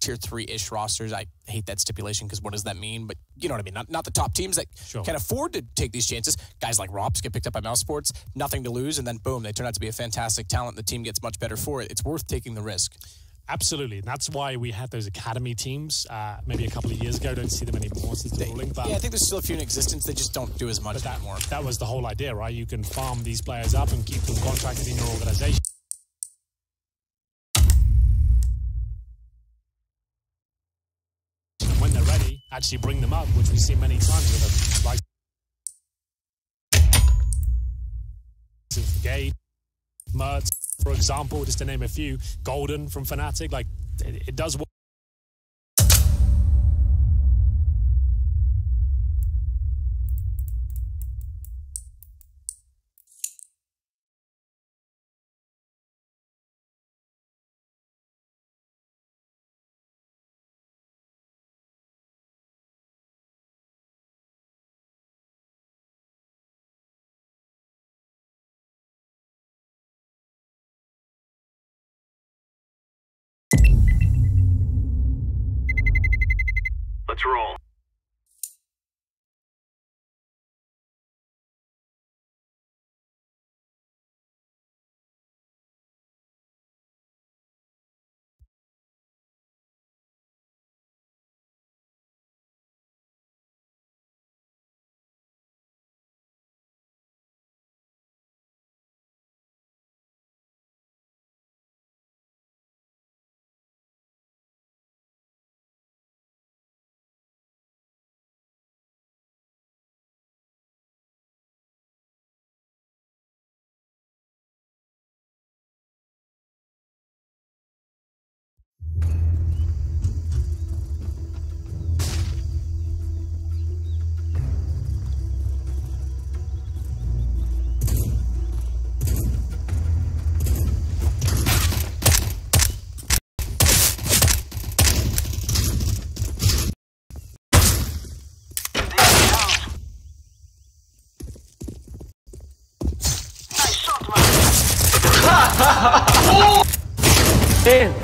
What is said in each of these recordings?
tier 3-ish rosters. I hate that stipulation because what does that mean? But you know what I mean. Not the top teams that can afford to take these chances. Guys like Rops get picked up by Mouse Sports, nothing to lose, and then boom, they turn out to be a fantastic talent. The team gets much better for it. It's worth taking the risk. Absolutely. And that's why we had those academy teams maybe a couple of years ago. Don't see them anymore since the ruling. But yeah, I think there's still a few in existence. They just don't do as much anymore. That was the whole idea, right? You can farm these players up and keep them contracted in your organization. And when they're ready, actually bring them up, which we see many times with them. Like Gay, Mertz, for example, just to name a few. Golden from Fnatic, like it does work. Let's roll.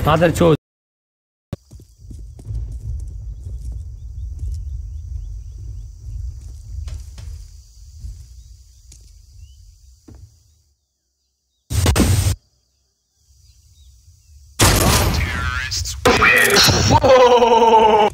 Mother chose. Terrorists win. Whoa!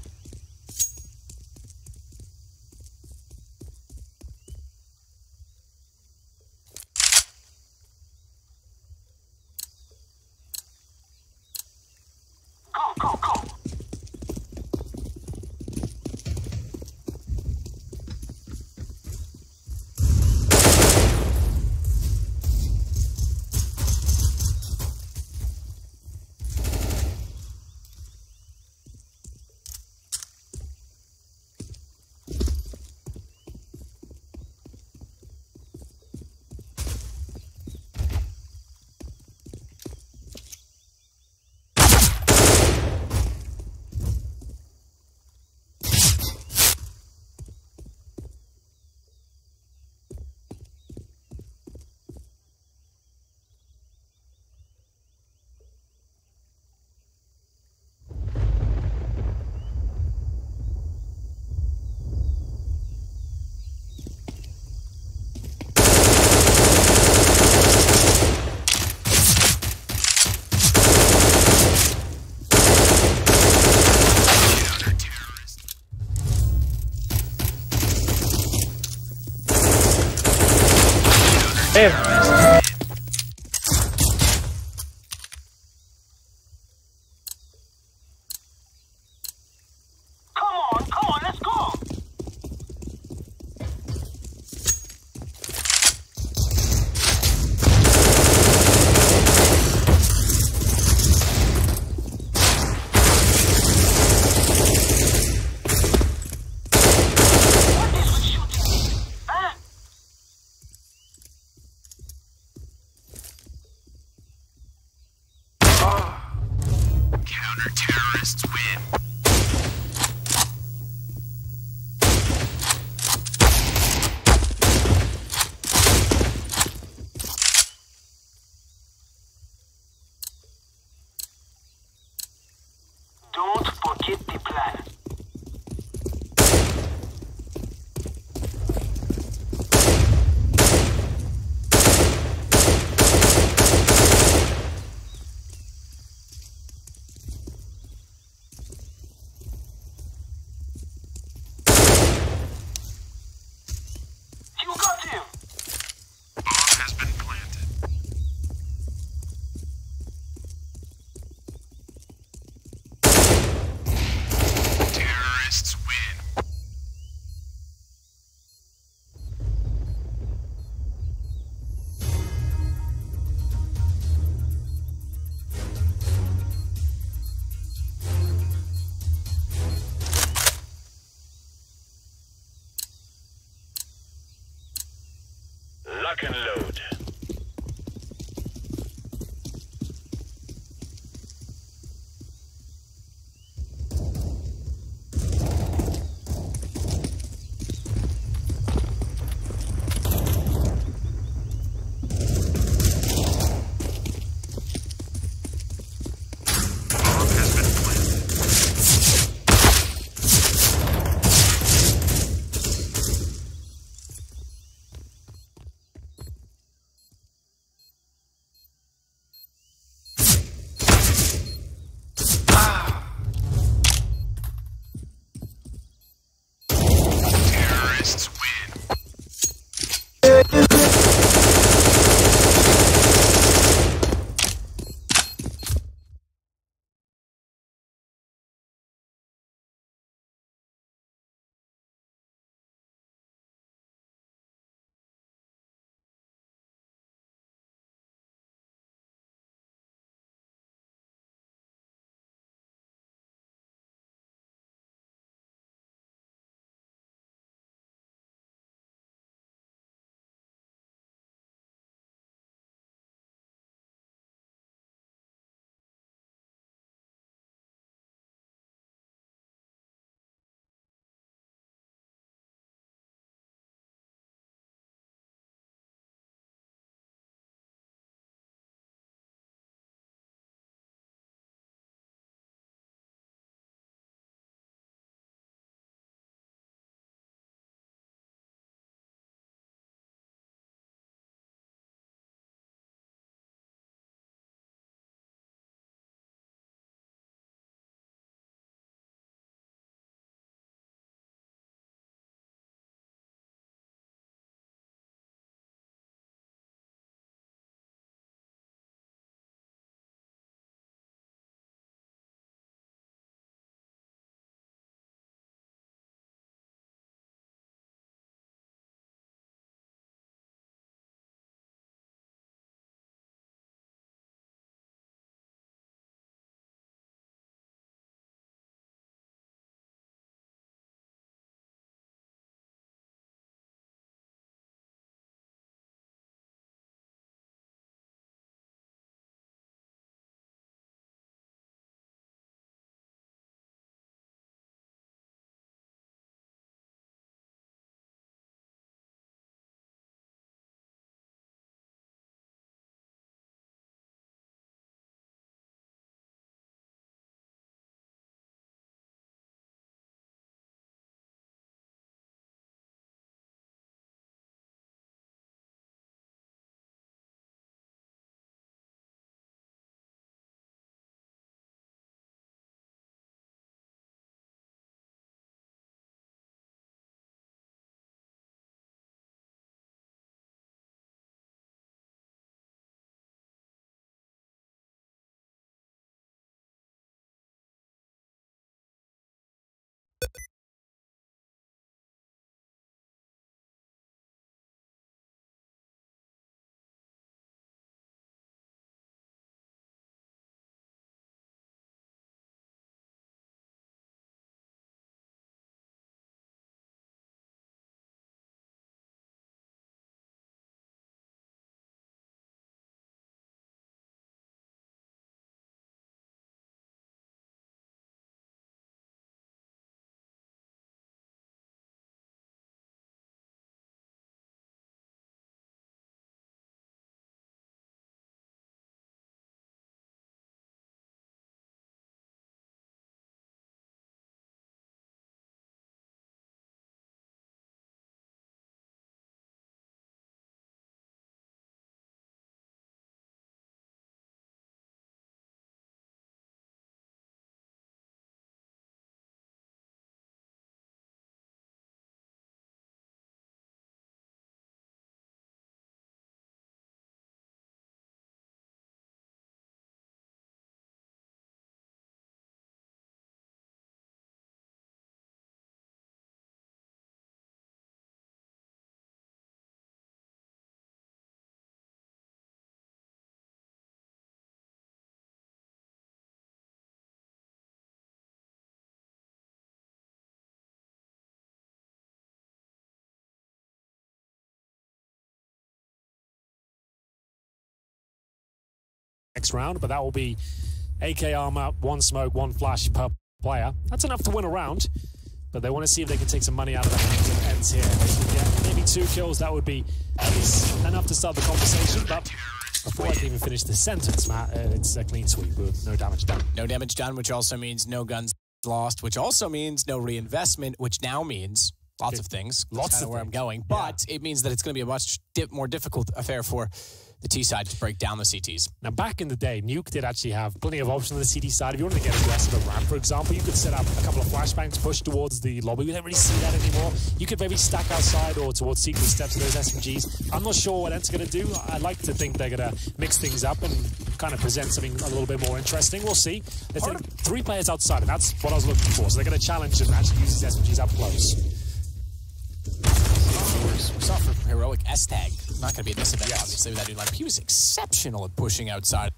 Lock and load. next round, but that will be AK armor, 1 smoke, 1 flash per player. That's enough to win a round, but they want to see if they can take some money out of that ends here. If they can get maybe 2 kills, that would be at least enough to start the conversation, but before I can even finish the sentence, Matt, it's a clean sweep with no damage done. No damage done, which also means no guns lost, which also means no reinvestment, which now means lots of things. Lots That's of where things. I'm going. But it means that it's going to be a much more difficult affair for the T side to break down the CTs. Now, back in the day, Nuke did actually have plenty of options on the CT side. If you wanted to get aggressive at ramp, for example, you could set up a couple of flashbangs, push towards the lobby. We don't really see that anymore. You could maybe stack outside or towards secret steps of those SMGs. I'm not sure what Ent's going to do. I like to think they're going to mix things up and kind of present something a little bit more interesting. We'll see. They're taking 3 players outside, and that's what I was looking for. So they're going to challenge and actually use these SMGs up close. We saw for heroic S-Tag. Not going to be at this event, obviously, with that new lineup. He was exceptional at pushing outside.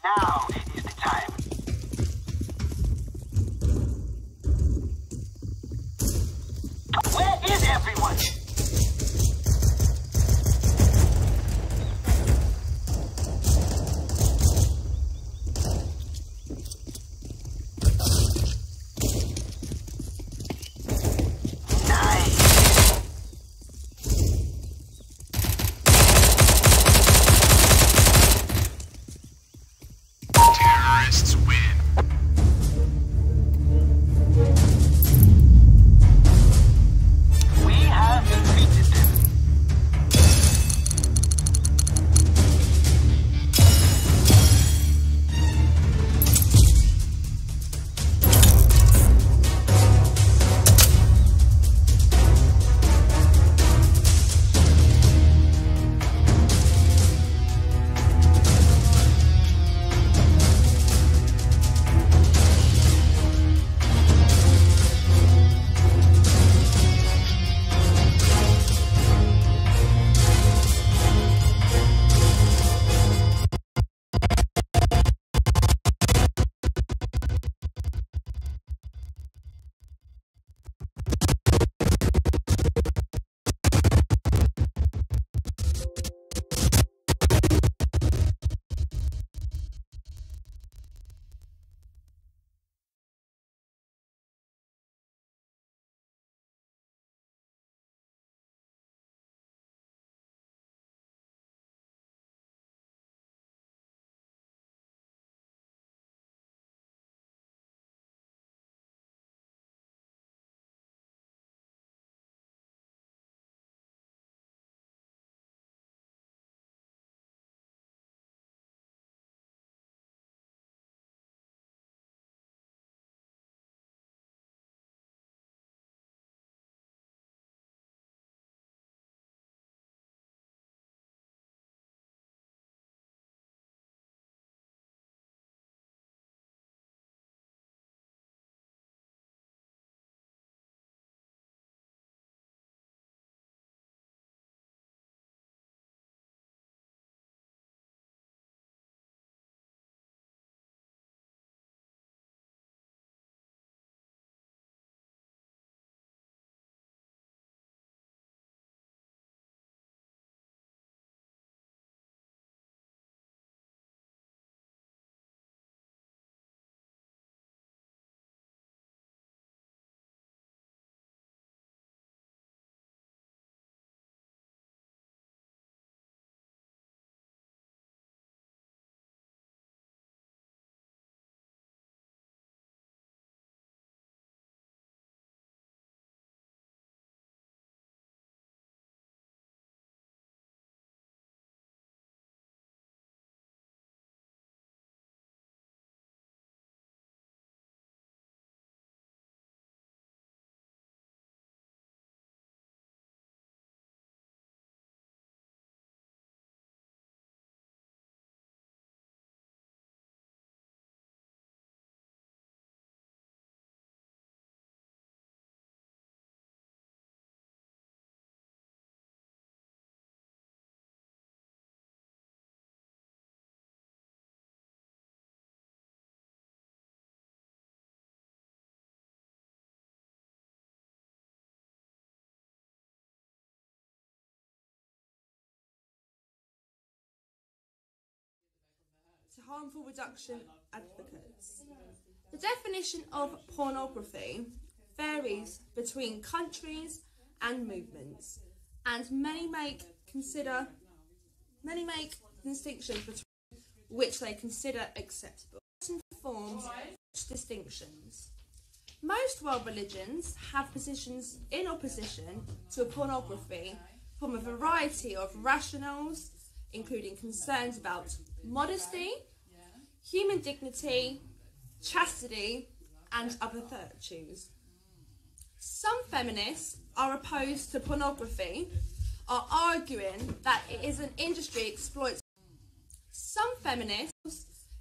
Now is the time. Where is everyone? We have harmful reduction advocates. The definition of pornography varies between countries and movements, and many make distinctions between which they consider acceptable. Certain forms such distinctions. Most world religions have positions in opposition to pornography from a variety of rationales, including concerns about modesty, human dignity, chastity, and other virtues. Some feminists are opposed to pornography, are arguing that it is an industry exploits. Some feminists,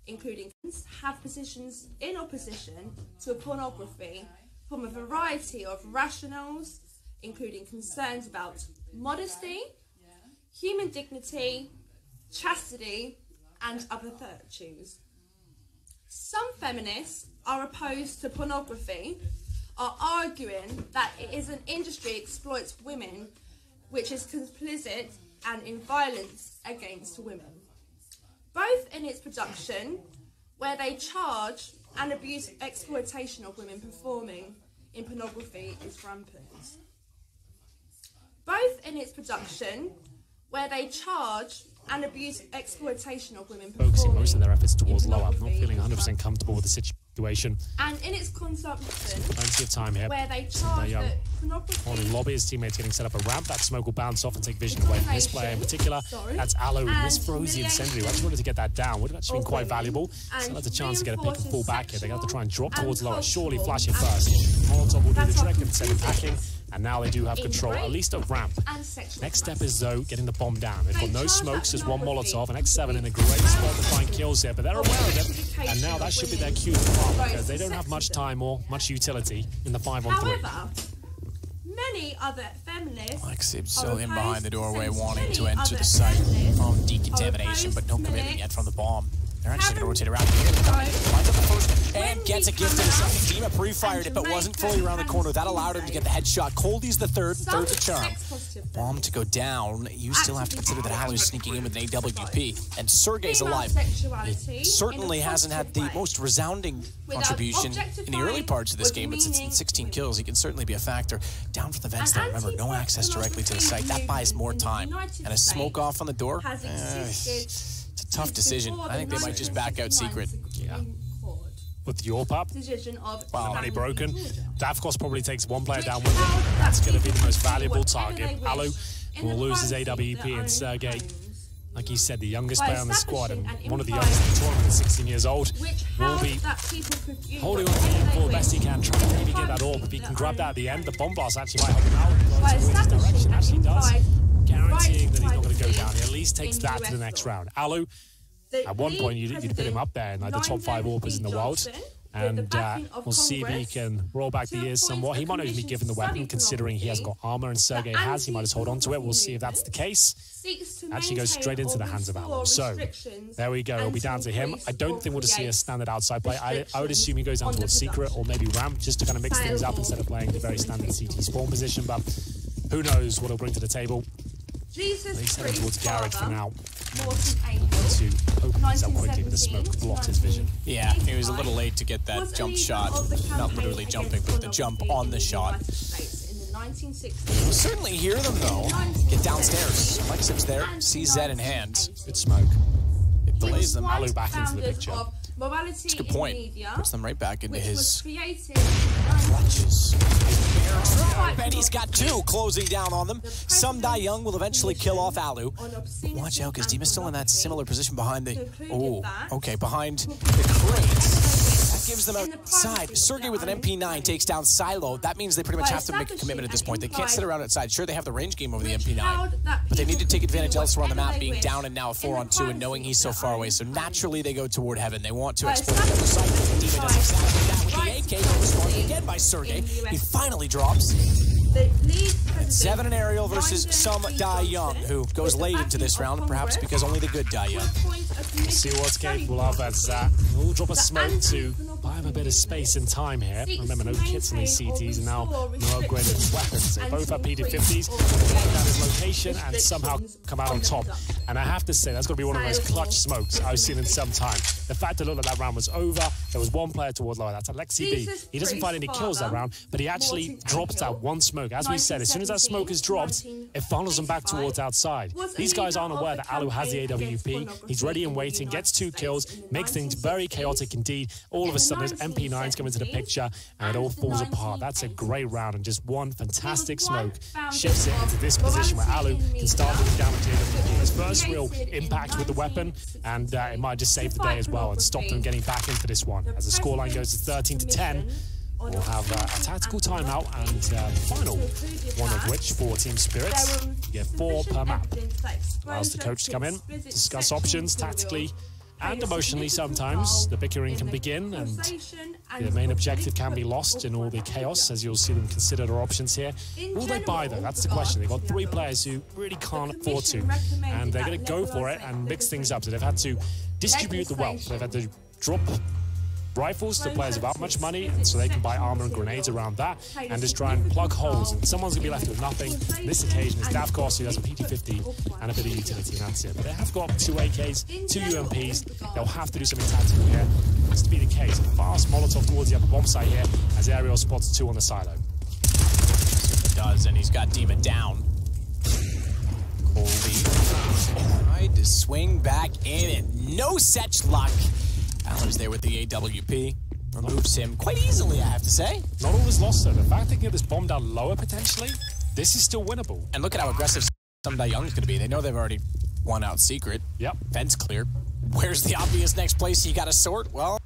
including have positions in opposition to pornography from a variety of rationales, including concerns about modesty, human dignity, chastity, and other virtues. Some feminists are opposed to pornography, are arguing that it is an industry exploits women, which is complicit and in violence against women. Both in its production, where they charge and abuse exploitation of women performing in pornography is rampant. Both in its production, where they charge and abuse exploitation of women performing focusing most of their efforts towards lower, not feeling 100% comfortable with the situation. And in its consumption, plenty of time here. Where they charge that pornography. On lobby, his teammates getting set up a ramp. That smoke will bounce off and take vision away from this player in particular. That's Aloe. This froze the incendiary. I just wanted to get that down. Would have actually been quite valuable. Still has a chance to get a pick and pull back here. They have to try and drop towards lower. Surely flashing first. Molotov will do the trick and send it packing. And now they do have control, at least of ramp. Next step is, though, getting the bomb down. They've got no smokes, just one Molotov, and X7 in a great spot to find kills here, but they're aware of it. And now that should be their cue to farm, because they don't have much time or much utility in the 5-on-3. However, many other feminists Lexib still in behind the doorway, wanting to enter the site from decontamination, but no commitment yet from the bomb. They're actually going to rotate around here. Finds up the first and gets a gift in the second. Dima pre-fired it, but wasn't fully around the corner. That allowed him to get the headshot. Coldie's the third, and third's a charm. Bomb to go down. You still have to consider that Alu's sneaking in with an AWP, and Sergey's alive. He certainly hasn't had the most resounding contribution in the early parts of this game, but since 16 kills, he can certainly be a factor. Down for the vents, though. Remember, no access directly to the site. That buys more time. And a smoke off on the door? It's a tough decision. I think they might just back out Secret. Yeah. With your pub, wow, money broken. Davkos probably takes one player down with him. That's going to be the most valuable target. Alu will lose his AWP, and Sergey, like you said, the youngest player on the squad and one of the youngest in the tournament, 16 years old, will be holding on to the info the best he can, trying to maybe get that orb. If he can grab that at the end, the bomb blast actually might help him out. His direction actually does, guaranteeing that he's not going to go down. He at least takes that to the next round. Alu, at one point, you'd put him up there in like the top 5 AWPers in the world. And we'll see if he can roll back the years somewhat. He might not even be given the weapon, considering he has got armor and Sergey has. He might just hold on to it. We'll see if that's the case. Actually goes straight into the hands of Alu. So, there we go. It'll be down to him. I don't think we'll just see a standard outside play. I would assume he goes down towards Secret or maybe Ramp, just to kind of mix things up instead of playing the very standard CT spawn position. But who knows what he'll bring to the table. He's heading towards Garage for now. To open things up quickly with the smoke, blocked his vision. Yeah, he was a little late to get that jump shot. Not literally jumping, but the jump on the shot. We'll certainly hear them, though. Get downstairs. Lexib's there, sees Zed in hand. Good smoke. It delays them. Alu back into the picture. That's a good point. Puts them right back into his clutches. Benny's got 2 closing down on them. Some Die Young will eventually kill off Alu. But watch out, because Dima's still in that similar position behind the... Oh, okay, behind the crates. That gives them outside. Sergey with an MP9 takes down Silo. That means they pretty much have to make a commitment at this point. They can't sit around outside. Sure, they have the range game over the MP9, but they need to take advantage elsewhere on the map, being down and now a 4-on-2 and knowing he's so far away. So naturally, they go toward Heaven. They want to exploit the other side. Dima does exactly that with the AK. Responded again by Sergey. He finally drops. 7 and Aerial versus some Die Young, who goes late into this round, perhaps because only the good die young. We'll see what's capable of as we'll drop a smoke to buy him a bit of space and time here. Remember, no kits on these CTs and now no upgraded weapons. They both have PD-50s. Work out his location and somehow come out on top. And I have to say, that's going to be one of those clutch smokes I've seen in some time. The fact that looked like that round was over, there was one player toward lower. That's Alexi B. He doesn't find any kills that round, but he actually drops that one smoke. As we said, as soon as that smoke is dropped, it funnels him back towards outside. These guys aren't aware that Alu has the AWP. He's ready and waiting, gets 2 kills, makes things very chaotic indeed. All of a sudden, there's MP9s come into the picture, and it all falls apart. That's a great round, and just one fantastic smoke shifts it into this position where Alu can start looking down at the AWP. His first real impact with the weapon, and it might just save the day as well and stop them getting back into this one. As the scoreline goes to 13-10, we'll have a tactical timeout and final one of which for Team Spirits. You get 4 per map. Allows the coach to come in, discuss options tactically and emotionally sometimes. The bickering can begin and the main objective can be lost in all the chaos, as you'll see them consider their options here. Will they buy though? That's the question. They've got 3 players who really can't afford to, and they're going to go for it and mix things up. So they've had to distribute the wealth. They've had to drop rifles to players without much money, and so they can buy armor and grenades around that and just try and plug holes, and someone's going to be left with nothing. This occasion is Davkos, who has a PT-50 and a bit of utility, and that's it. But they have got 2 AKs, 2 UMPs. They'll have to do something tactical here. That's to be the case. Fast Molotov towards the upper bomb site here as Ariel spots 2 on the silo. It does, and he's got Demon down. Colby tried to swing back in, and no such luck. Alu's there with the AWP. Removes him quite easily, I have to say. Not all is lost, though. The fact they can get this bomb down lower, potentially, this is still winnable. And look at how aggressive Sunday Young's going to be. They know they've already won out secret. Yep. Fence clear. Where's the obvious next place you got to sort? Well,